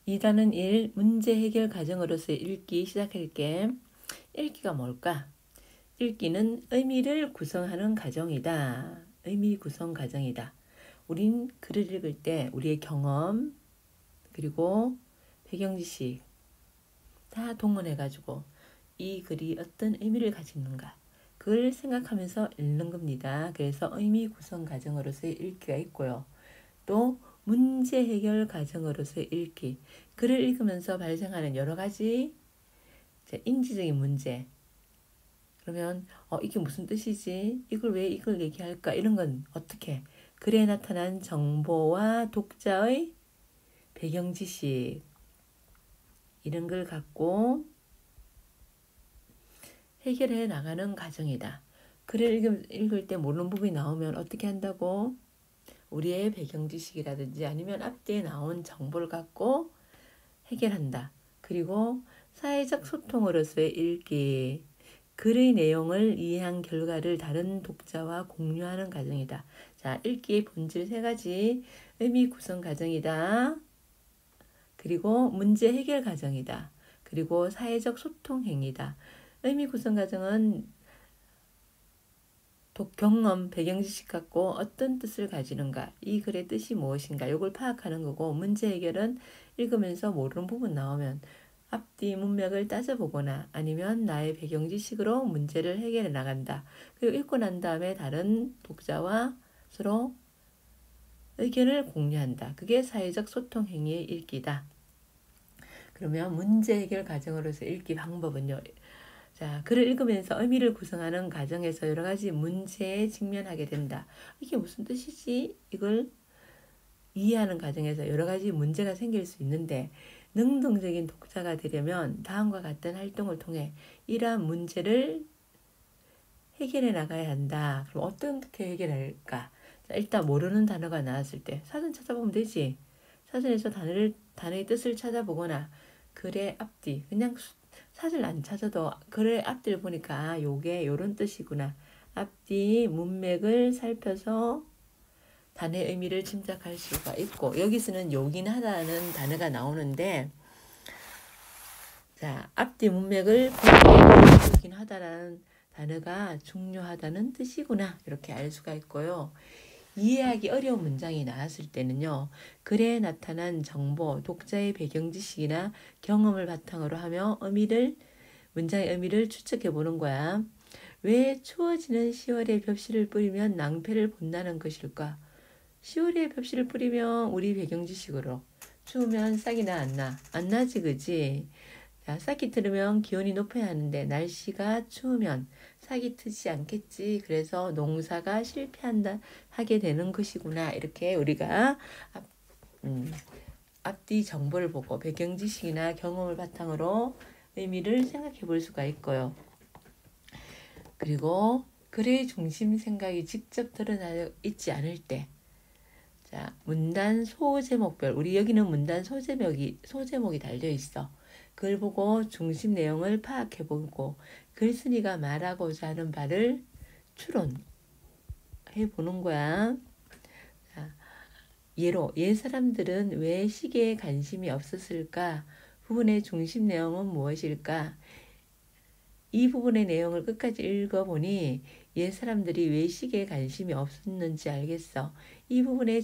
2단은 1. 문제 해결 과정으로서의 읽기 시작할게. 읽기가 뭘까? 읽기는 의미를 구성하는 과정이다. 의미 구성 과정이다. 우린 글을 읽을 때 우리의 경험 그리고 배경지식 다 동원해가지고 이 글이 어떤 의미를 가지는가 그걸 생각하면서 읽는 겁니다. 그래서 의미 구성 과정으로서의 읽기가 있고요. 또 문제 해결 과정으로서의 읽기, 글을 읽으면서 발생하는 여러 가지 인지적인 문제. 그러면 이게 무슨 뜻이지? 이걸 얘기할까? 이런 건 어떻게? 글에 나타난 정보와 독자의 배경 지식 이런 걸 갖고 해결해 나가는 과정이다. 글을 읽을 때 모르는 부분이 나오면 어떻게 한다고? 우리의 배경 지식이라든지 아니면 앞뒤에 나온 정보를 갖고 해결한다. 그리고 사회적 소통으로서의 읽기. 글의 내용을 이해한 결과를 다른 독자와 공유하는 과정이다. 자, 읽기의 본질 3가지. 의미 구성 과정이다. 그리고 문제 해결 과정이다. 그리고 사회적 소통 행위다. 의미 구성 과정은 경험, 배경지식 갖고 어떤 뜻을 가지는가, 이 글의 뜻이 무엇인가, 이걸 파악하는 거고, 문제 해결은 읽으면서 모르는 부분 나오면 앞뒤 문맥을 따져보거나 아니면 나의 배경지식으로 문제를 해결해 나간다. 그리고 읽고 난 다음에 다른 독자와 서로 의견을 공유한다. 그게 사회적 소통 행위의 읽기다. 그러면 문제 해결 과정으로서 읽기 방법은요. 자, 글을 읽으면서 의미를 구성하는 과정에서 여러 가지 문제에 직면하게 된다. 이게 무슨 뜻이지? 이걸 이해하는 과정에서 여러 가지 문제가 생길 수 있는데 능동적인 독자가 되려면 다음과 같은 활동을 통해 이러한 문제를 해결해 나가야 한다. 그럼 어떻게 해결할까? 자, 일단 모르는 단어가 나왔을 때 사전 찾아보면 되지. 사전에서 단어의 뜻을 찾아보거나 글의 앞뒤 그냥 사실 안 찾아도 글의 앞뒤를 보니까 요게 요런 뜻이구나. 앞뒤 문맥을 살펴서 단어의 의미를 짐작할 수가 있고 여기서는 요긴하다는 단어가 나오는데 자 앞뒤 문맥을 보기 요긴하다라는 단어가 중요하다는 뜻이구나 이렇게 알 수가 있고요. 이해하기 어려운 문장이 나왔을 때는요. 글에 나타난 정보, 독자의 배경 지식이나 경험을 바탕으로 하며 문장의 의미를 추측해 보는 거야. 왜 추워지는 10월에 벽실을 뿌리면 낭패를 본다는 것일까? 10월에 벽실을 뿌리면 우리 배경 지식으로 추우면 싹이 나 안 나? 안 나지 그지? 자, 싹이 트면 기온이 높아야 하는데 날씨가 추우면 싹이 트지 않겠지. 그래서 농사가 하게 되는 것이구나. 이렇게 우리가 앞뒤 정보를 보고 배경 지식이나 경험을 바탕으로 의미를 생각해 볼 수가 있고요. 그리고 글의 중심 생각이 직접 드러나 있지 않을 때 자, 문단 소제목별 우리 여기는 문단 소제목이 달려 있어. 그걸 보고 중심 내용을 파악해 보고 글쓴이가 말하고자 하는 바를 추론해 보는 거야. 자, 예로 옛 사람들은 왜 시계에 관심이 없었을까? 부분의 중심 내용은 무엇일까? 이 부분의 내용을 끝까지 읽어보니 옛 사람들이 왜 시계에 관심이 없었는지 알겠어. 이 부분의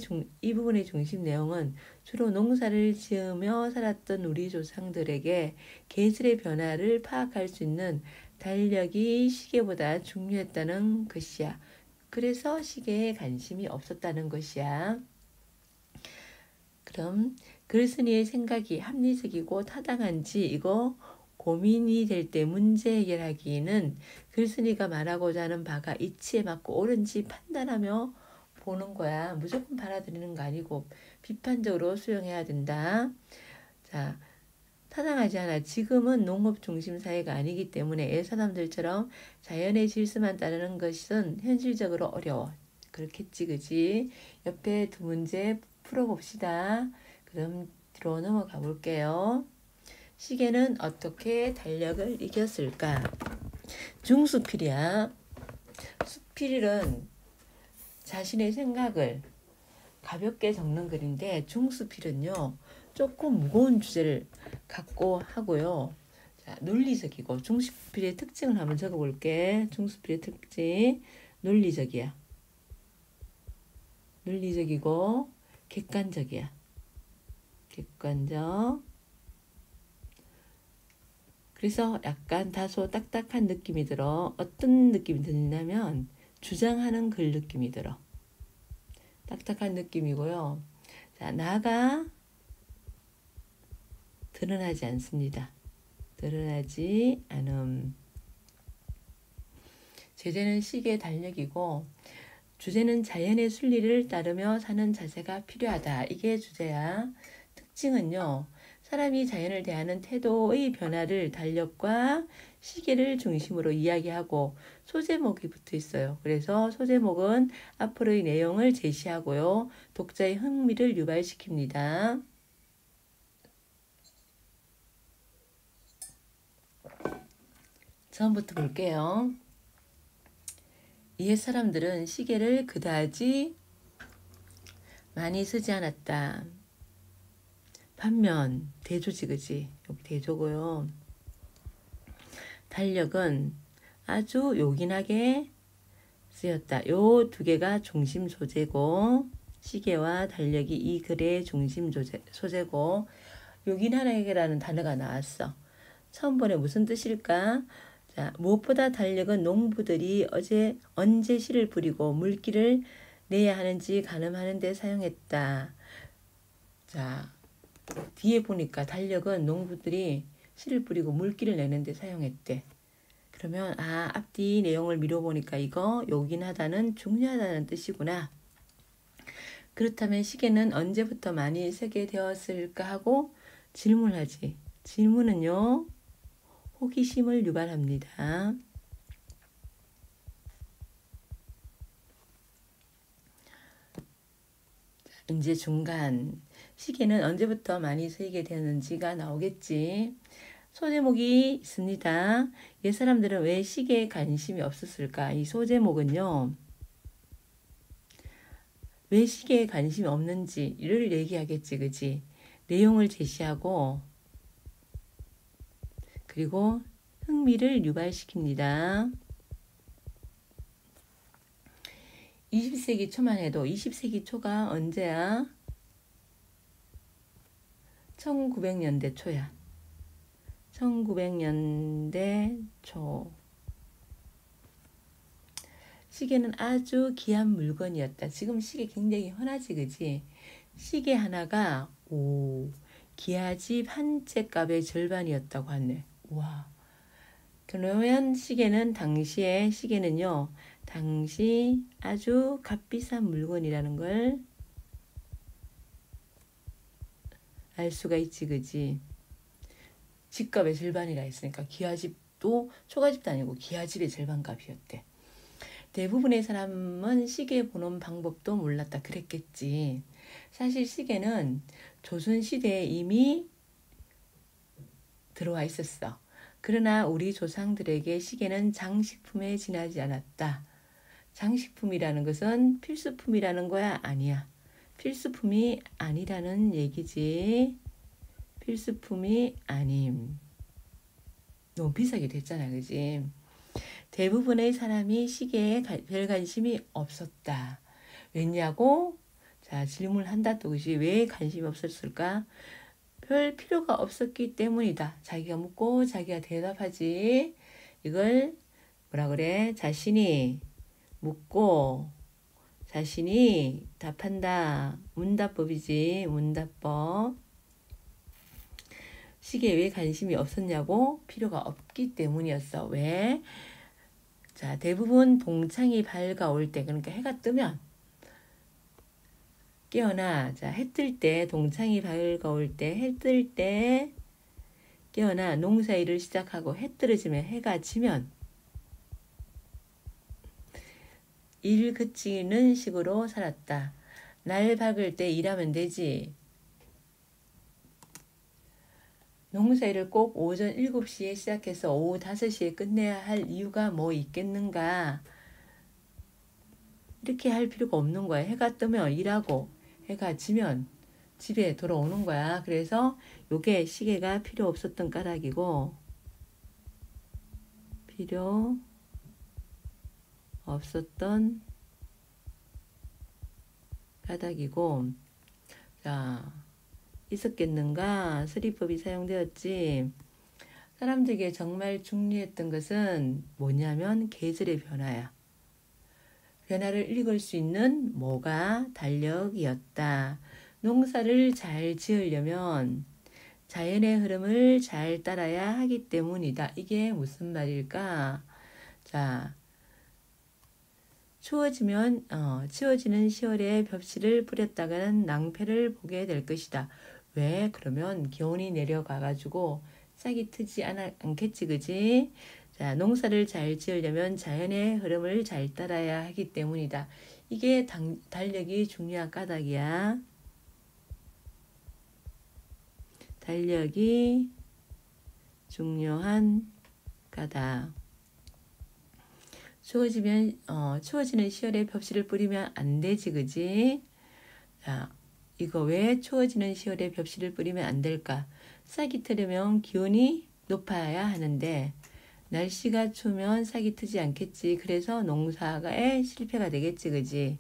중심 내용은 주로 농사를 지으며 살았던 우리 조상들에게 계절의 변화를 파악할 수 있는 달력이 시계보다 중요했다는 것이야. 그래서 시계에 관심이 없었다는 것이야. 그럼 글쓴이의 생각이 합리적이고 타당한지 이거 고민이 될 때 문제 해결하기는 글쓴이가 말하고자 하는 바가 이치에 맞고 옳은지 판단하며 보는 거야. 무조건 받아들이는 거 아니고 비판적으로 수용해야 된다. 자, 타당하지 않아. 지금은 농업 중심 사회가 아니기 때문에 옛 사람들처럼 자연의 질서만 따르는 것은 현실적으로 어려워. 그렇겠지, 그지? 옆에 두 문제 풀어봅시다. 그럼 뒤로 넘어가 볼게요. 시계는 어떻게 달력을 이겼을까? 중수필이야. 수필은 자신의 생각을 가볍게 적는 글인데 중수필은요 조금 무거운 주제를 갖고 하고요. 자, 논리적이고 중수필의 특징을 한번 적어볼게. 중수필의 특징 논리적이야. 논리적이고 객관적이야. 객관적. 그래서 약간 다소 딱딱한 느낌이 들어. 어떤 느낌이 드냐면 주장하는 글 느낌이 들어. 딱딱한 느낌이고요. 자, 나가 드러나지 않습니다. 드러나지 않음. 제재는 시계의 달력이고 주제는 자연의 순리를 따르며 사는 자세가 필요하다. 이게 주제야. 특징은요. 사람이 자연을 대하는 태도의 변화를 달력과 시계를 중심으로 이야기하고 소제목이 붙어 있어요. 그래서 소제목은 앞으로의 내용을 제시하고요. 독자의 흥미를 유발시킵니다. 처음부터 볼게요. 이에 사람들은 시계를 그다지 많이 쓰지 않았다. 반면 대조지 그지? 여기 대조고요. 달력은 아주 요긴하게 쓰였다. 요 두 개가 중심 소재고 시계와 달력이 이 글의 중심 소재고 요긴하게라는 단어가 나왔어. 처음 번에 무슨 뜻일까? 자, 무엇보다 달력은 농부들이 언제 씨를 뿌리고 물기를 내야 하는지 가늠하는 데 사용했다. 자, 뒤에 보니까 달력은 농부들이 씨를 뿌리고 물기를 내는 데 사용했대. 그러면 앞뒤 내용을 미뤄보니까 이거 요긴하다는 중요하다는 뜻이구나. 그렇다면 시계는 언제부터 많이 쓰게 되었을까 하고 질문하지. 질문은요. 호기심을 유발합니다. 이제 중간 시계는 언제부터 많이 쓰이게 되었는지가 나오겠지. 소제목이 있습니다. 옛 사람들은 왜 시계에 관심이 없었을까? 이 소제목은요. 왜 시계에 관심이 없는지를 얘기하겠지. 그지? 내용을 제시하고 그리고 흥미를 유발시킵니다. 20세기 초만 해도 20세기 초가 언제야? 1900년대 초야. 1900년대 초. 시계는 아주 귀한 물건이었다. 지금 시계 굉장히 흔하지 그지? 시계 하나가 기아집 한 채 값의 절반이었다고 하네. 와. 그러면 시계는요. 당시 아주 값비싼 물건이라는 걸 알 수가 있지 그지? 집값의 절반이라 했으니까 기아집도 초가집도 아니고 기아집의 절반값이었대. 대부분의 사람은 시계 보는 방법도 몰랐다 그랬겠지. 사실 시계는 조선시대에 이미 들어와 있었어. 그러나 우리 조상들에게 시계는 장식품에 지나지 않았다. 장식품이라는 것은 필수품이라는 거야? 아니야. 필수품이 아니라는 얘기지. 필수품이 아님. 너무 비싸게 됐잖아, 그지? 대부분의 사람이 시계에 별 관심이 없었다. 왜냐고? 자, 질문을 한다 또 그지? 왜 관심이 없었을까? 별 필요가 없었기 때문이다. 자기가 묻고 자기가 대답하지. 이걸 뭐라 그래? 자신이 묻고 자신이 답한다. 문답법이지. 문답법. 시계에 왜 관심이 없었냐고? 필요가 없기 때문이었어. 왜? 자, 대부분 동창이 밝아올 때, 그러니까 해가 뜨면 깨어나. 자, 해 뜰 때, 동창이 밝아올 때, 해 뜰 때 깨어나 농사일을 시작하고 해 떨어지면 해가 지면 일 그치는 식으로 살았다. 날 밝을 때 일하면 되지. 농사일을 꼭 오전 7시에 시작해서 오후 5시에 끝내야 할 이유가 뭐 있겠는가? 이렇게 할 필요가 없는 거야. 해가 뜨면 일하고 해가 지면 집에 돌아오는 거야. 그래서 요게 시계가 필요 없었던 까닭이고, 필요 없었던 까닭이고, 자, 있었겠는가? 수리법이 사용되었지. 사람들에게 정말 중요했던 것은 뭐냐면 계절의 변화야. 변화를 읽을 수 있는 뭐가 달력이었다. 농사를 잘 지으려면 자연의 흐름을 잘 따라야 하기 때문이다. 이게 무슨 말일까? 자, 추워지면 치워지는 10월에 벽실을 뿌렸다가는 낭패를 보게 될 것이다. 왜? 그러면 기온이 내려가가지고 싹이 트지 않겠지, 그지? 자, 농사를 잘 지으려면 자연의 흐름을 잘 따라야 하기 때문이다. 이게 달력이 중요한 까닭이야. 달력이 중요한 까닭. 추워지는 10월에 벽실을 뿌리면 안 되지, 그지? 자, 이거 왜 추워지는 10월에 벽실을 뿌리면 안 될까? 싹이 트려면 기온이 높아야 하는데 날씨가 추우면 싹이 트지 않겠지. 그래서 농사에 실패가 되겠지, 그지?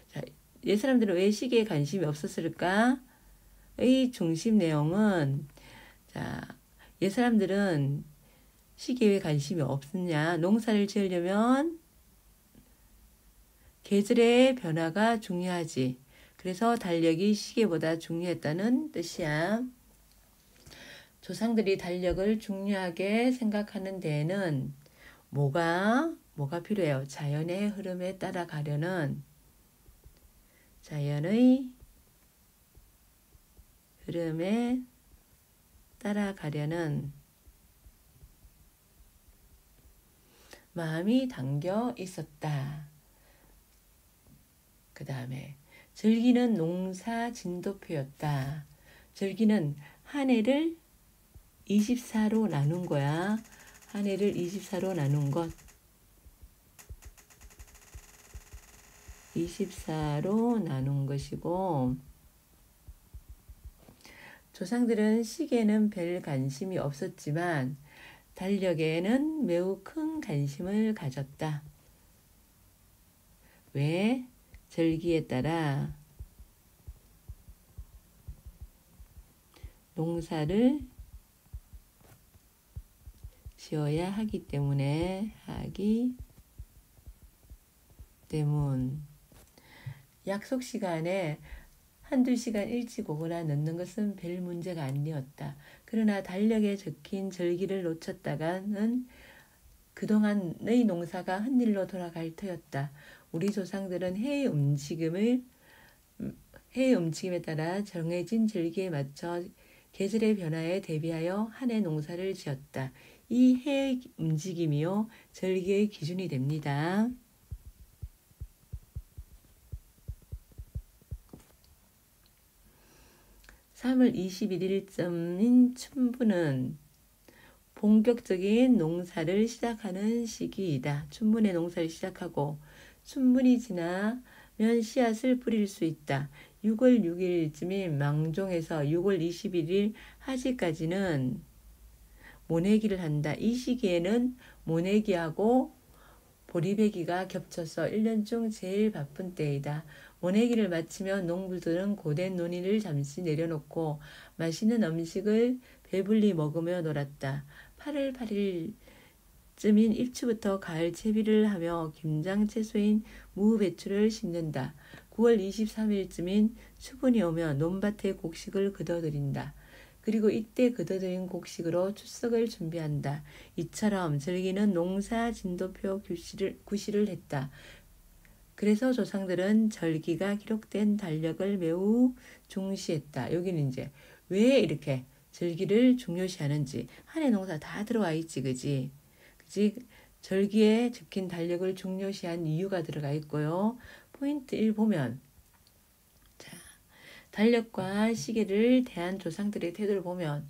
자, 옛 사람들은 왜 시계에 관심이 없었을까? 의 중심 내용은, 자, 옛 사람들은 시계에 관심이 없느냐? 농사를 지으려면 계절의 변화가 중요하지. 그래서 달력이 시계보다 중요했다는 뜻이야. 조상들이 달력을 중요하게 생각하는 데에는 뭐가 필요해요? 자연의 흐름에 따라가려는, 자연의 흐름에 따라가려는 마음이 담겨 있었다. 그 다음에 절기는 농사 진도표였다. 절기는 한 해를 24로 나눈 거야. 한 해를 24로 나눈 것. 24로 나눈 것이고, 조상들은 시계에는 별 관심이 없었지만 달력에는 매우 큰 관심을 가졌다. 왜? 절기에 따라 농사를 지어야 하기 때문에 약속 시간에 한두 시간 일찍 오거나 늦는 것은 별 문제가 아니었다. 그러나 달력에 적힌 절기를 놓쳤다가는 그동안의 농사가 헛일로 돌아갈 터였다. 우리 조상들은 해의 움직임에 따라 정해진 절기에 맞춰 계절의 변화에 대비하여 한 해 농사를 지었다. 이 해의 움직임이요 절기의 기준이 됩니다. 3월 21일쯤인 춘분은 본격적인 농사를 시작하는 시기이다. 춘분에 농사를 시작하고 춘분이 지나면 씨앗을 뿌릴 수 있다. 6월 6일쯤인 망종에서 6월 21일 하지까지는 모내기를 한다. 이 시기에는 모내기하고 보리배기가 겹쳐서 1년 중 제일 바쁜 때이다. 모내기를 마치면 농부들은 고된 논의를 잠시 내려놓고 맛있는 음식을 배불리 먹으며 놀았다. 8월 8일쯤인 입추부터 가을 채비를 하며 김장 채소인 무, 배추를 심는다. 9월 23일쯤인 추분이 오면 논밭에 곡식을 걷어들인다. 그리고 이때 걷어들인 곡식으로 추석을 준비한다. 이처럼 절기는 농사 진도표 구실을 했다. 그래서 조상들은 절기가 기록된 달력을 매우 중시했다. 여기는 이제 왜 이렇게 절기를 중요시하는지 한 해 농사 다 들어와 있지, 그지? 절기에 적힌 달력을 중요시한 이유가 들어가 있고요. 포인트 1 보면 달력과 시계를 대한 조상들의 태도를 보면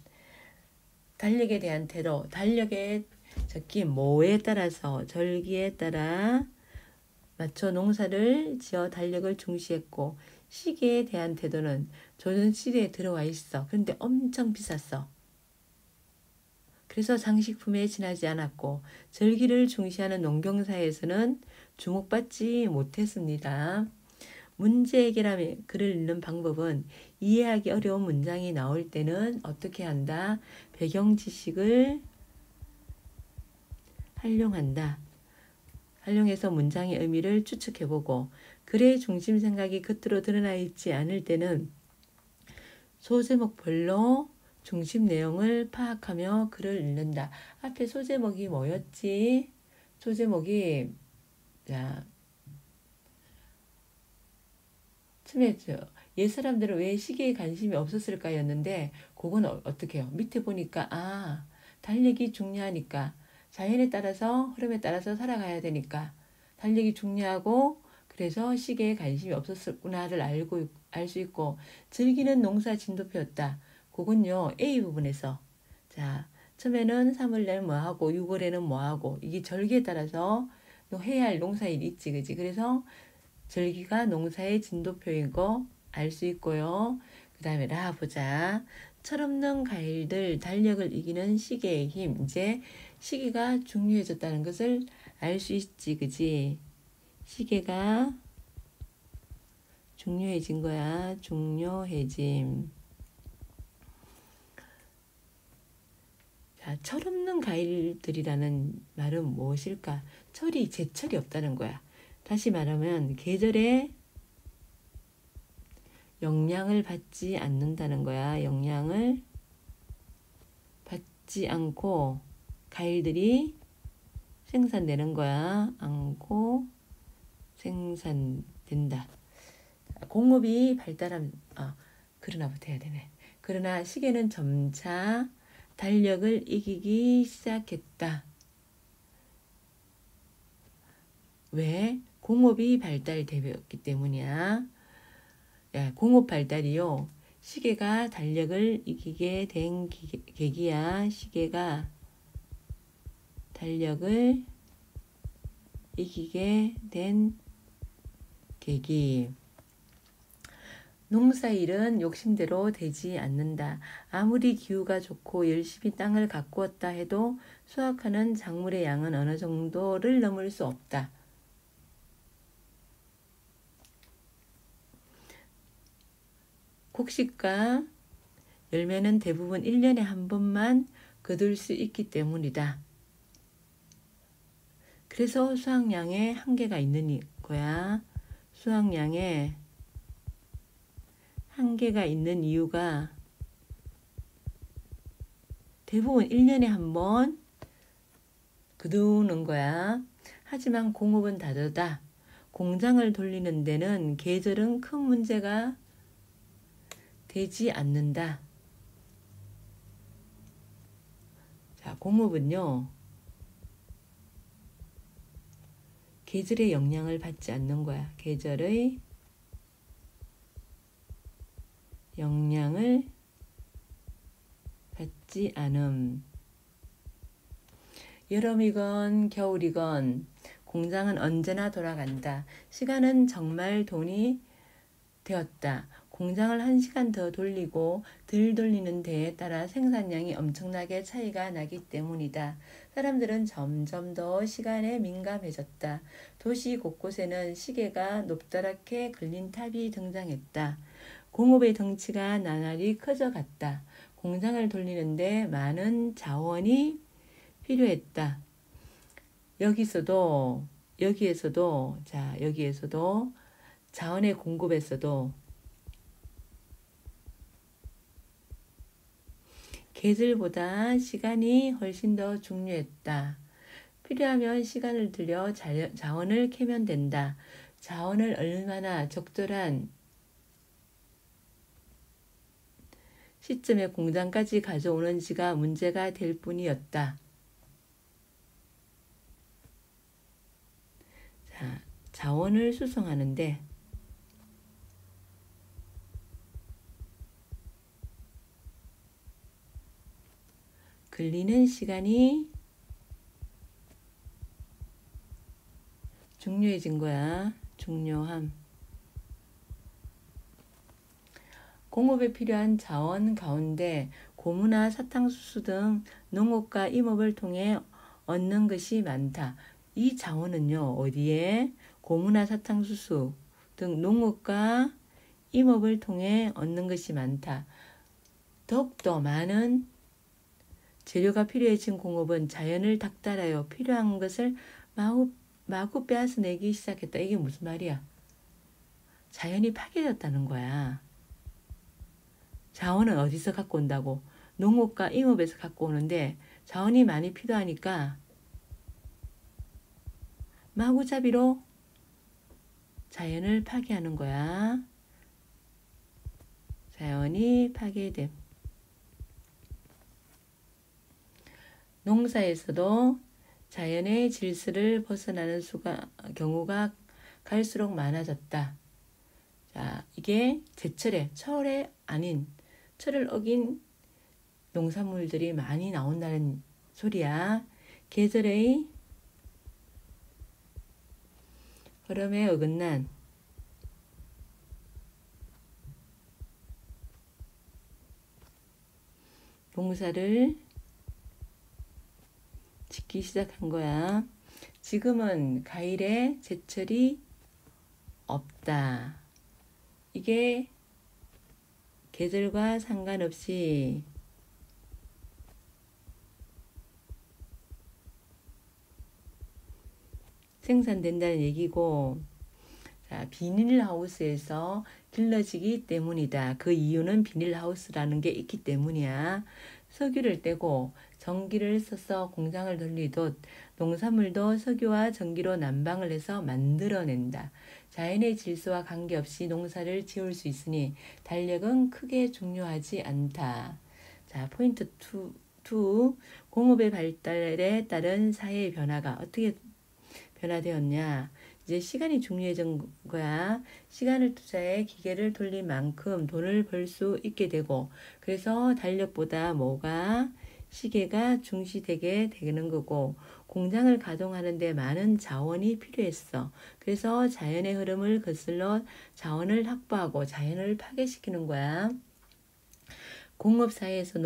달력에 대한 태도, 달력에 적힌 뭐에 따라서 절기에 따라 맞춰 농사를 지어 달력을 중시했고 시계에 대한 태도는 조선시대에 들어와 있어. 그런데 엄청 비쌌어. 그래서 장식품에 지나지 않았고 절기를 중시하는 농경사에서는 주목받지 못했습니다. 문제 해결함에 글을 읽는 방법은 이해하기 어려운 문장이 나올 때는 어떻게 한다? 배경 지식을 활용한다. 활용해서 문장의 의미를 추측해보고 글의 중심 생각이 겉으로 드러나 있지 않을 때는 소제목별로 중심 내용을 파악하며 글을 읽는다. 앞에 소제목이 뭐였지? 소제목이 자 처음에 옛 사람들은 왜 시계에 관심이 없었을까였는데 그건 어떻게 해요? 밑에 보니까 달력이 중요하니까 자연에 따라서 흐름에 따라서 살아가야 되니까 달력이 중요하고 그래서 시계에 관심이 없었구나를 알 수 있고 즐기는 농사 진도표였다. 그건요 A 부분에서 자 처음에는 3월날 뭐하고 6월에는 뭐하고 이게 절기에 따라서 해야 할 농사일이 있지 그지 그래서 절기가 농사의 진도표인 거 알 수 있고요. 그 다음에 라 보자. 철없는 가일들 달력을 이기는 시계의 힘. 이제 시계가 중요해졌다는 것을 알 수 있지 그지. 시계가 중요해진 거야. 중요해짐. 자, 철없는 가일들이라는 말은 무엇일까? 제철이 없다는 거야. 다시 말하면 계절에 영향을 받지 않는다는 거야. 영향을 받지 않고 과일들이 생산되는 거야. 않고 생산된다. 공업이 그러나부터 해야 되네. 그러나 시계는 점차 달력을 이기기 시작했다. 왜? 공업이 발달되었기 때문이야. 공업 발달이요. 시계가 달력을 이기게 된 계기야. 시계가 달력을 이기게 된 계기. 농사일은 욕심대로 되지 않는다. 아무리 기후가 좋고 열심히 땅을 가꾸었다 해도 수확하는 작물의 양은 어느 정도를 넘을 수 없다. 곡식과 열매는 대부분 1년에 한 번만 거둘 수 있기 때문이다. 그래서 수확량에 한계가 있는 거야. 수확량에 한계가 있는 이유가 대부분 1년에 한 번 거두는 거야. 하지만 공업은 다르다. 공장을 돌리는 데는 계절은 큰 문제가 되지 않는다. 자, 공업은요. 계절의 영향을 받지 않는 거야. 계절의 영향을 받지 않음. 여름이건 겨울이건 공장은 언제나 돌아간다. 시간은 정말 돈이 되었다. 공장을 1시간 더 돌리고 덜 돌리는 데에 따라 생산량이 엄청나게 차이가 나기 때문이다. 사람들은 점점 더 시간에 민감해졌다. 도시 곳곳에는 시계가 높다랗게 걸린 탑이 등장했다. 공업의 덩치가 나날이 커져갔다. 공장을 돌리는데 많은 자원이 필요했다. 여기에서도 자원의 공급에서도 계절보다 시간이 훨씬 더 중요했다. 필요하면 시간을 들여 자원을 캐면 된다. 자원을 얼마나 적절한 시점에 공장까지 가져오는지가 문제가 될 뿐이었다. 자, 자원을 수송하는데 걸리는 시간이 중요해진 거야. 중요함. 공업에 필요한 자원 가운데 고무나 사탕수수 등 농업과 임업을 통해 얻는 것이 많다. 이 자원은요, 어디에? 고무나 사탕수수 등 농업과 임업을 통해 얻는 것이 많다. 더욱더 많은 재료가 필요해진 공업은 자연을 닥달하여 필요한 것을 마구 빼앗아내기 시작했다. 이게 무슨 말이야? 자연이 파괴됐다는 거야. 자원은 어디서 갖고 온다고? 농업과 임업에서 갖고 오는데 자원이 많이 필요하니까 마구잡이로 자연을 파괴하는 거야. 자연이 파괴됨. 농사에서도 자연의 질서를 벗어나는 경우가 갈수록 많아졌다. 자, 이게 제철에, 철에 아닌, 철을 어긴 농산물들이 많이 나온다는 소리야. 계절의 흐름에 어긋난 농사를 짓기 시작한 거야. 지금은 과일의 제철이 없다. 이게 계절과 상관없이 생산된다는 얘기고, 자, 비닐하우스에서 길러지기 때문이다. 그 이유는 비닐하우스라는 게 있기 때문이야. 석유를 떼고 전기를 써서 공장을 돌리듯 농산물도 석유와 전기로 난방을 해서 만들어낸다. 자연의 질서와 관계없이 농사를 지을 수 있으니 달력은 크게 중요하지 않다. 자, 포인트 2. 공업의 발달에 따른 사회의 변화가 어떻게 변화되었냐? 이제 시간이 중요해진 거야. 시간을 투자해 기계를 돌린 만큼 돈을 벌 수 있게 되고, 그래서 달력보다 뭐가? 시계가 중시되게 되는 거고, 공장을 가동하는데 많은 자원이 필요했어. 그래서 자연의 흐름을 거슬러 자원을 확보하고 자연을 파괴시키는 거야. 공업사회에서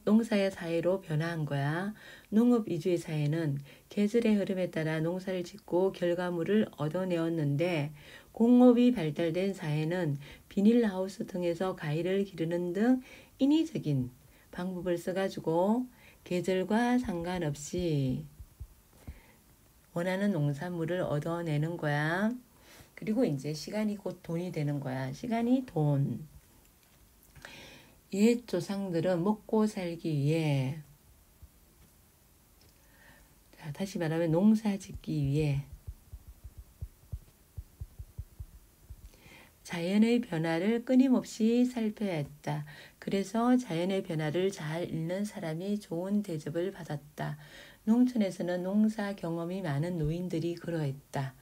농사의 사회로 변화한 거야. 농업 위주의 사회는 계절의 흐름에 따라 농사를 짓고 결과물을 얻어내었는데, 공업이 발달된 사회는 비닐하우스 등에서 과일을 기르는 등 인위적인 방법을 써가지고 계절과 상관없이 원하는 농산물을 얻어내는 거야. 그리고 이제 시간이 곧 돈이 되는 거야. 시간이 돈. 옛 조상들은 먹고 살기 위해, 자, 다시 말하면 농사 짓기 위해 자연의 변화를 끊임없이 살펴야 했다. 그래서 자연의 변화를 잘 읽는 사람이 좋은 대접을 받았다. 농촌에서는 농사 경험이 많은 노인들이 그러했다.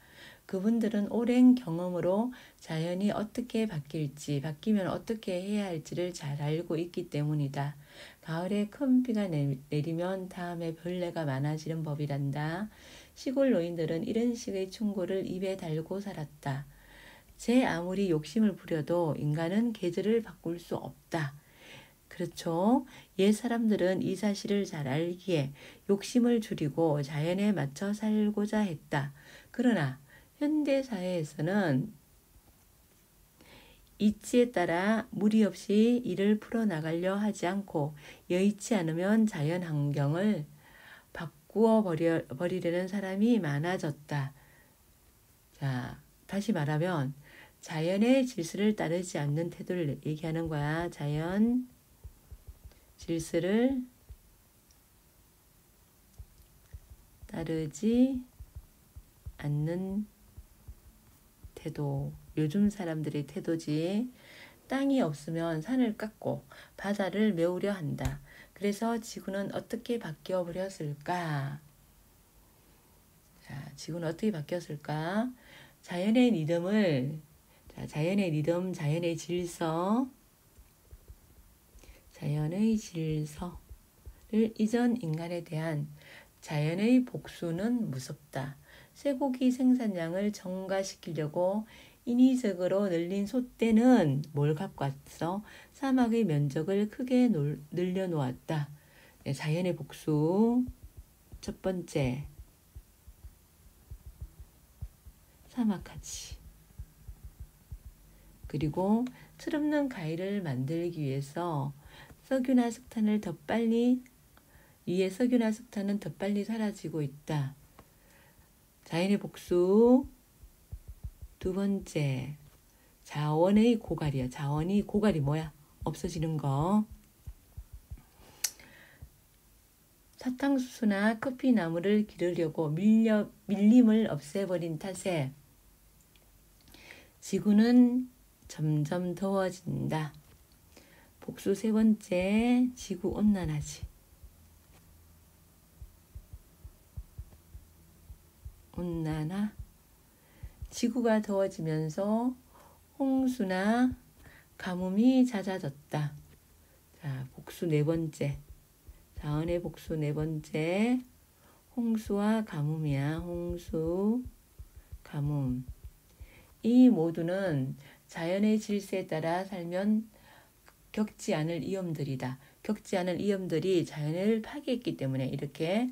그분들은 오랜 경험으로 자연이 어떻게 바뀌면 어떻게 해야 할지를 잘 알고 있기 때문이다. 가을에 큰 비가 내리면 다음에 벌레가 많아지는 법이란다. 시골 노인들은 이런 식의 충고를 입에 달고 살았다. 제 아무리 욕심을 부려도 인간은 계절을 바꿀 수 없다. 그렇죠. 옛 사람들은 이 사실을 잘 알기에 욕심을 줄이고 자연에 맞춰 살고자 했다. 그러나 현대 사회에서는 이치에 따라 무리 없이 일을 풀어나가려 하지 않고 여의치 않으면 자연 환경을 바꾸어 버리려는 사람이 많아졌다. 자, 다시 말하면 자연의 질서를 따르지 않는 태도를 얘기하는 거야. 자연 질서를 따르지 않는 태도. 요즘 사람들의 태도지. 땅이 없으면 산을 깎고 바다를 메우려 한다. 그래서 지구는 어떻게 바뀌어 버렸을까? 자, 지구는 어떻게 바뀌었을까? 자연의 리듬을, 자연의 리듬, 자연의 질서를 이전 인간에 대한 자연의 복수는 무섭다. 쇠고기 생산량을 증가시키려고 인위적으로 늘린 솥대는 뭘 갖고 왔어? 사막의 면적을 크게 늘려놓았다. 네, 자연의 복수. 첫 번째, 사막하지. 그리고 철없는 가위를 만들기 위해서 석유나 석탄을 더 빨리 위에 석유나 석탄은 더 빨리 사라지고 있다. 자연의 복수. 두 번째, 자원의 고갈이야. 자원이 고갈이 뭐야? 없어지는 거. 사탕수수나 커피나무를 기르려고 밀림을 없애버린 탓에 지구는 점점 더워진다. 복수 세 번째, 지구 온난화지. 온난화. 지구가 더워지면서 홍수나 가뭄이 잦아졌다. 자, 복수 네 번째. 자원의 복수 네 번째. 홍수와 가뭄이야. 홍수, 가뭄. 이 모두는 자연의 질서에 따라 살면 겪지 않을 위험들이다. 겪지 않을 위험들이 자연을 파괴했기 때문에 이렇게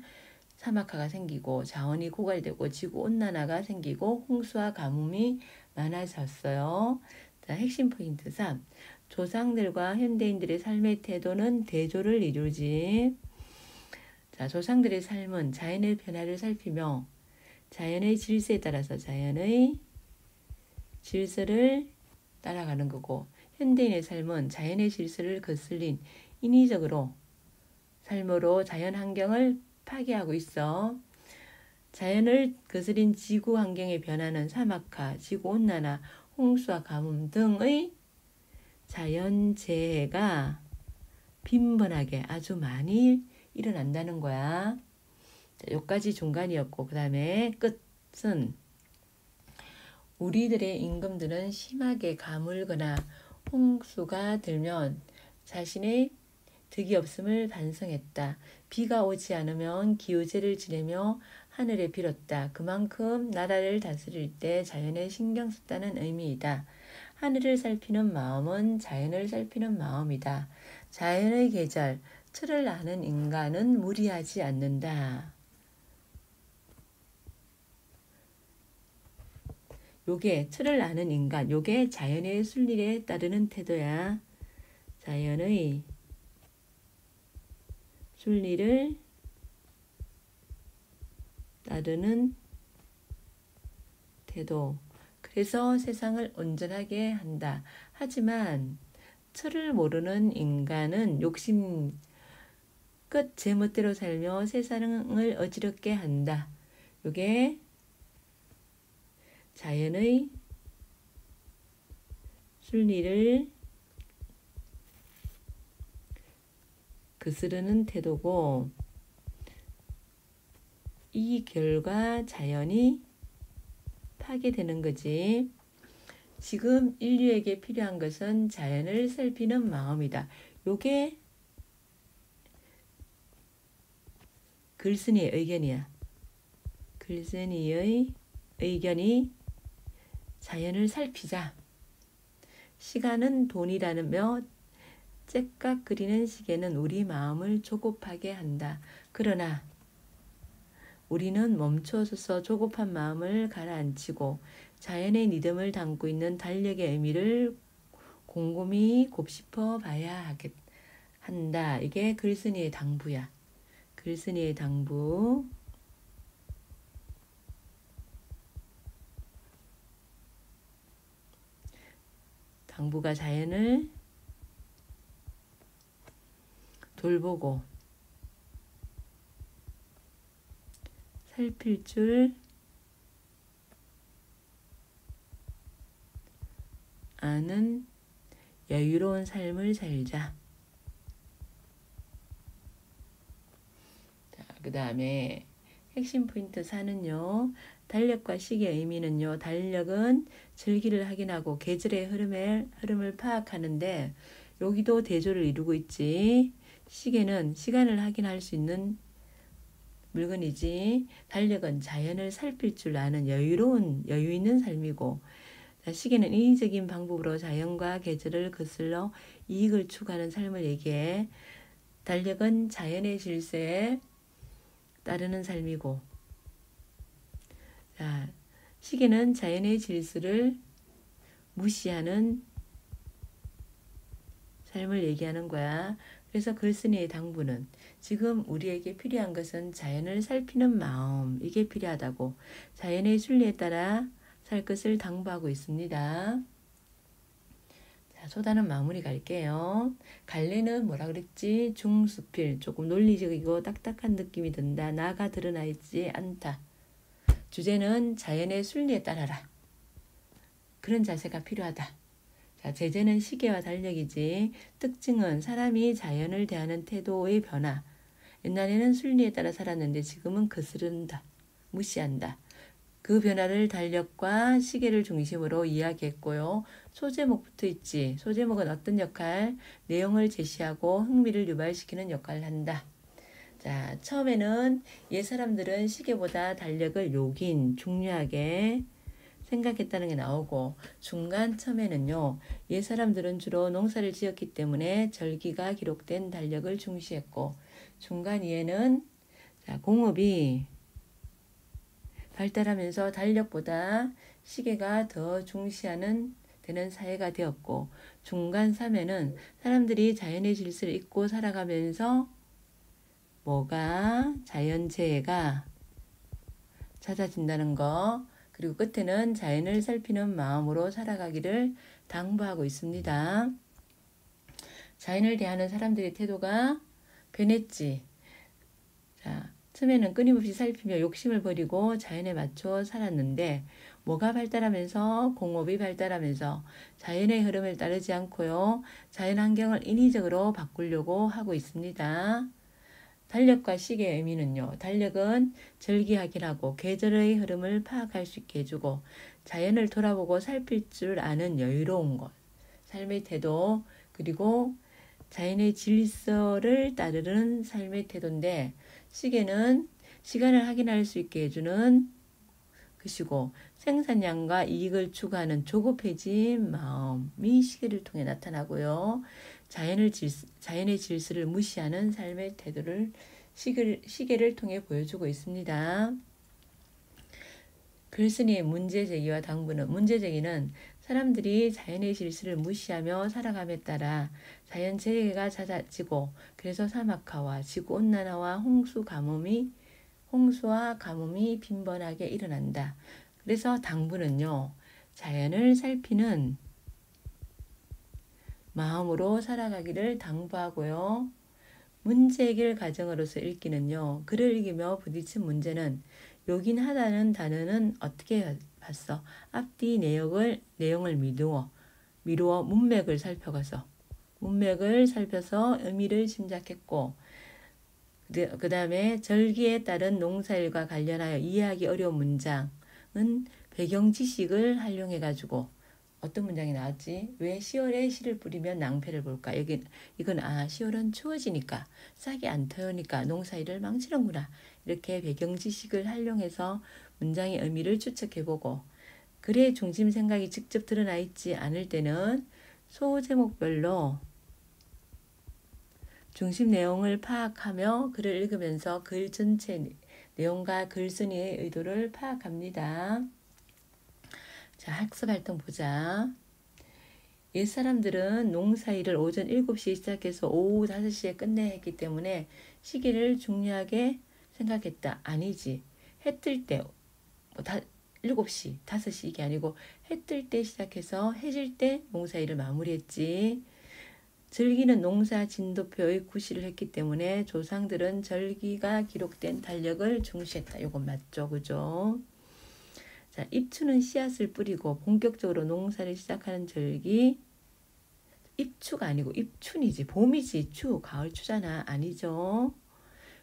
사막화가 생기고 자원이 고갈되고 지구온난화가 생기고 홍수와 가뭄이 많아졌어요. 자, 핵심 포인트 3. 조상들과 현대인들의 삶의 태도는 대조를 이루지. 자, 조상들의 삶은 자연의 변화를 살피며 자연의 질서에 따라서 자연의 질서를 따라가는 거고, 현대인의 삶은 자연의 질서를 거슬린 인위적으로 삶으로 자연 환경을 파괴하고 있어. 자연을 거스린 지구 환경의 변화는 사막화, 지구온난화, 홍수와 가뭄 등의 자연재해가 빈번하게 아주 많이 일어난다는 거야. 자, 여기까지 중간이었고, 그 다음에 끝은 우리들의 임금들은 심하게 가물거나 홍수가 들면 자신의 득이 없음을 반성했다. 비가 오지 않으면 기우제를 지내며 하늘에 빌었다. 그만큼 나라를 다스릴 때 자연에 신경 썼다는 의미이다. 하늘을 살피는 마음은 자연을 살피는 마음이다. 자연의 계절, 틀을 아는 인간은 무리하지 않는다. 요게 틀을 아는 인간, 요게 자연의 순리에 따르는 태도야. 자연의 순리를 따르는 태도. 그래서 세상을 온전하게 한다. 하지만 틀을 모르는 인간은 욕심 끝 제멋대로 살며 세상을 어지럽게 한다. 요게 자연의 순리를 거스르는 태도고, 이 결과 자연이 파괴되는 거지. 지금 인류에게 필요한 것은 자연을 살피는 마음이다. 요게 글쓴이의 의견이야. 글쓴이의 의견이 자연을 살피자. 시간은 돈이라며 째깍 그리는 시계는 우리 마음을 조급하게 한다. 그러나 우리는 멈춰서서 조급한 마음을 가라앉히고 자연의 리듬을 담고 있는 달력의 의미를 곰곰이 곱씹어 봐야 한다. 이게 글쓴이의 당부야. 글쓴이의 당부. 당부가 자연을 돌보고 살필 줄 아는 여유로운 삶을 살자. 자, 그 다음에 핵심 포인트 4는요. 달력과 시계의 의미는요. 달력은 절기를 확인하고 계절의 흐름을 파악하는데 여기도 대조를 이루고 있지. 시계는 시간을 확인할 수 있는 물건이지. 달력은 자연을 살필 줄 아는 여유 있는 삶이고, 자, 시계는 인위적인 방법으로 자연과 계절을 거슬러 이익을 추구하는 삶을 얘기해. 달력은 자연의 질서에 따르는 삶이고, 자, 시계는 자연의 질서를 무시하는 삶을 얘기하는 거야. 그래서 글쓴이의 당부는 지금 우리에게 필요한 것은 자연을 살피는 마음, 이게 필요하다고 자연의 순리에 따라 살 것을 당부하고 있습니다. 자, 소다는 마무리 갈게요. 갈래는 뭐라 그랬지? 중수필, 조금 논리적이고 딱딱한 느낌이 든다. 나가 드러나 있지 않다. 주제는 자연의 순리에 따라라. 그런 자세가 필요하다. 자, 제재는 시계와 달력이지. 특징은 사람이 자연을 대하는 태도의 변화. 옛날에는 순리에 따라 살았는데 지금은 거스른다. 무시한다. 그 변화를 달력과 시계를 중심으로 이야기했고요. 소제목 붙어 있지. 소제목은 어떤 역할, 내용을 제시하고 흥미를 유발시키는 역할을 한다. 자, 처음에는 옛 사람들은 시계보다 달력을 요긴, 중요하게 생각했다는 게 나오고, 중간 첨에는요, 옛 사람들은 주로 농사를 지었기 때문에 절기가 기록된 달력을 중시했고, 중간 이에는 자, 공업이 발달하면서 달력보다 시계가 더 중시하는 되는 사회가 되었고, 중간 3에는 사람들이 자연의 질서를 잊고 살아가면서 뭐가 자연재해가 찾아진다는 거, 그리고 끝에는 자연을 살피는 마음으로 살아가기를 당부하고 있습니다. 자연을 대하는 사람들의 태도가 변했지. 자, 처음에는 끊임없이 살피며 욕심을 버리고 자연에 맞춰 살았는데 뭐가 발달하면서 공업이 발달하면서 자연의 흐름을 따르지 않고요. 자연 환경을 인위적으로 바꾸려고 하고 있습니다. 달력과 시계의 의미는요. 달력은 절기 확인하고 계절의 흐름을 파악할 수 있게 해주고 자연을 돌아보고 살필 줄 아는 여유로운 것, 삶의 태도, 그리고 자연의 질서를 따르는 삶의 태도인데 시계는 시간을 확인할 수 있게 해주는 것이고 생산량과 이익을 추구하는 조급해진 마음이 시계를 통해 나타나고요. 자연의 질서를 무시하는 삶의 태도를 시계를 통해 보여주고 있습니다. 글쓴이의 문제제기와 당부는 문제제기는 사람들이 자연의 질서를 무시하며 살아감에 따라 자연재해가 잦아지고 그래서 사막화와 지구온난화와 홍수와 가뭄이 빈번하게 일어난다. 그래서 당부는요. 자연을 살피는 마음으로 살아가기를 당부하고요. 문제 해결 과정으로서 읽기는요. 글을 읽으며 부딪힌 문제는 요긴하다는 단어는 어떻게 봤어? 앞뒤 내용을 미루어 문맥을 살펴서 의미를 짐작했고 그 다음에 절기에 따른 농사일과 관련하여 이해하기 어려운 문장은 배경 지식을 활용해가지고 어떤 문장이 나왔지? 왜 10월에 씨를 뿌리면 낭패를 볼까? 이건 10월은 추워지니까 싹이 안 트니까 농사일을 망치는구나. 이렇게 배경 지식을 활용해서 문장의 의미를 추측해보고 글의 중심 생각이 직접 드러나 있지 않을 때는 소제목별로 중심 내용을 파악하며 글을 읽으면서 글 전체 내용과 글쓴이의 의도를 파악합니다. 자, 학습 활동 보자. 옛 사람들은 농사일을 오전 7시에 시작해서 오후 5시에 끝내야 했기 때문에 시기를 중요하게 생각했다. 아니지. 해 뜰 때, 7시, 5시 이게 아니고 해 뜰 때 시작해서 해질 때 농사일을 마무리했지. 절기는 농사 진도표의 구시를 했기 때문에 조상들은 절기가 기록된 달력을 중시했다. 이건 맞죠? 그죠? 자, 입추는 씨앗을 뿌리고 본격적으로 농사를 시작하는 절기. 입추가 아니고 입춘이지. 봄이지. 가을 추잖아. 아니죠.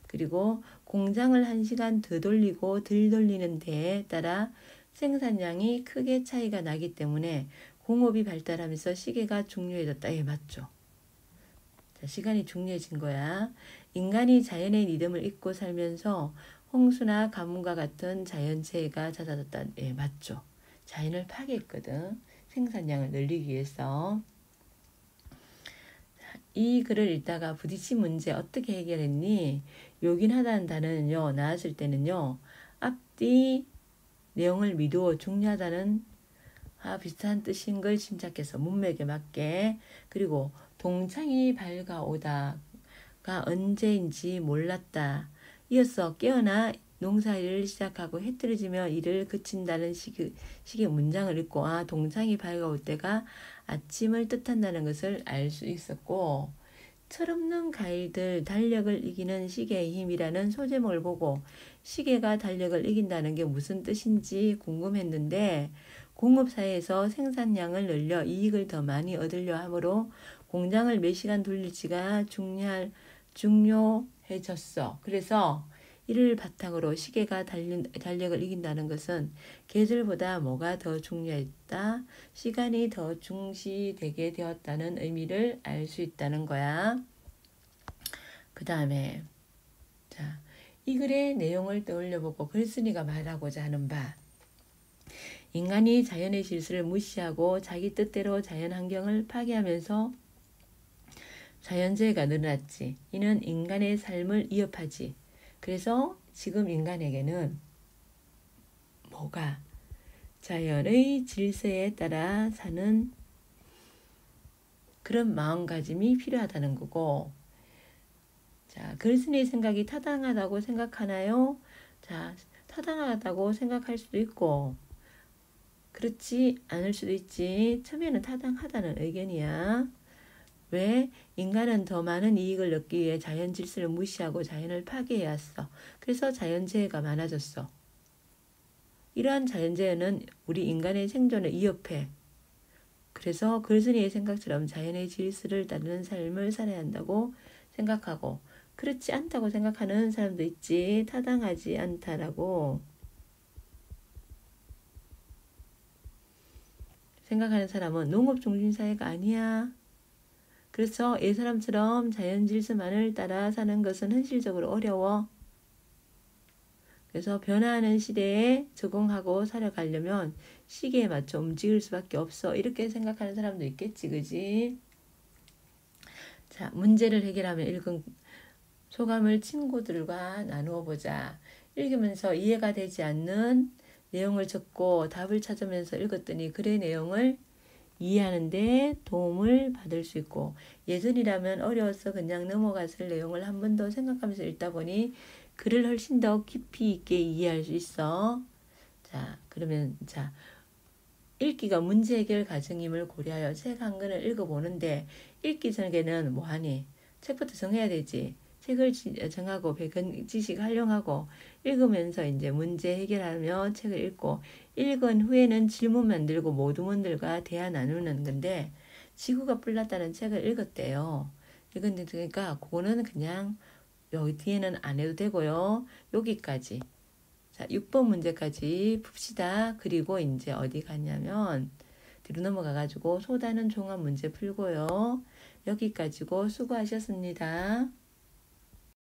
그리고 공장을 1시간 더 돌리고 덜 돌리는 데에 따라 생산량이 크게 차이가 나기 때문에 공업이 발달하면서 시계가 중요해졌다. 예, 맞죠. 자, 시간이 중요해진 거야. 인간이 자연의 리듬을 잊고 살면서 홍수나 가뭄과 같은 자연재해가 잦아졌다. 예, 맞죠. 자연을 파괴했거든. 생산량을 늘리기 위해서. 이 글을 읽다가 부딪힌 문제 어떻게 해결했니? 요긴하다는 단어는요, 나왔을 때는요, 앞뒤 내용을 미루어 중요하다는 비슷한 뜻인 걸 짐작해서 문맥에 맞게, 그리고 동창이 밝아오다가 언제인지 몰랐다. 이어서 깨어나 농사일을 시작하고 해 떨어지며 일을 그친다는 식의 문장을 읽고 동창이 밝아올 때가 아침을 뜻한다는 것을 알 수 있었고, 철없는 가일들 달력을 이기는 시계의 힘이라는 소제목을 보고 시계가 달력을 이긴다는 게 무슨 뜻인지 궁금했는데, 공업사회에서 생산량을 늘려 이익을 더 많이 얻으려 하므로 공장을 몇 시간 돌릴지가 중요해졌어. 그래서 이를 바탕으로 시계가 달력을 이긴다는 것은 계절보다 뭐가 더 중요했다, 시간이 더 중시되게 되었다는 의미를 알 수 있다는 거야. 그 다음에 이 글의 내용을 떠올려보고 글쓴이가 말하고자 하는 바, 인간이 자연의 질서를 무시하고 자기 뜻대로 자연 환경을 파괴하면서 자연재해가 늘어났지. 이는 인간의 삶을 위협하지. 그래서 지금 인간에게는 뭐가? 자연의 질서에 따라 사는 그런 마음가짐이 필요하다는 거고, 글쓴이의 생각이 타당하다고 생각하나요? 타당하다고 생각할 수도 있고 그렇지 않을 수도 있지. 처음에는 타당하다는 의견이야. 왜? 인간은 더 많은 이익을 얻기 위해 자연 질서를 무시하고 자연을 파괴해왔어. 그래서 자연재해가 많아졌어. 이러한 자연재해는 우리 인간의 생존을 위협해. 그래서 글쓴이의 생각처럼 자연의 질서를 따르는 삶을 살아야 한다고 생각하고, 그렇지 않다고 생각하는 사람도 있지. 타당하지 않다라고 생각하는 사람은 농업 중심사회가 아니야. 그래서 이 사람처럼 자연 질서만을 따라 사는 것은 현실적으로 어려워. 그래서 변화하는 시대에 적응하고 살아가려면 시기에 맞춰 움직일 수밖에 없어. 이렇게 생각하는 사람도 있겠지, 그지? 문제를 해결하며 읽은 소감을 친구들과 나누어 보자. 읽으면서 이해가 되지 않는 내용을 적고 답을 찾으면서 읽었더니 글의 내용을 이해하는데 도움을 받을 수 있고, 예전이라면 어려워서 그냥 넘어갔을 내용을 한 번 더 생각하면서 읽다 보니 글을 훨씬 더 깊이 있게 이해할 수 있어. 그러면 읽기가 문제 해결 과정임을 고려하여 책 한 권을 읽어보는데, 읽기 전에는 뭐하니? 책부터 정해야 되지. 책을 정하고 배경 지식 활용하고 읽으면서 이제 문제 해결하며 책을 읽고, 읽은 후에는 질문 만들고 모두분들과 대화 나누는 건데, 지구가 불났다는 책을 읽었대요. 읽었는데 그러니까 그거는 그냥 여기 뒤에는 안 해도 되고요. 여기까지. 6번 문제까지 풉시다. 그리고 이제 어디 갔냐면 뒤로 넘어가가지고 소다는 종합 문제 풀고요. 여기까지고 수고하셨습니다.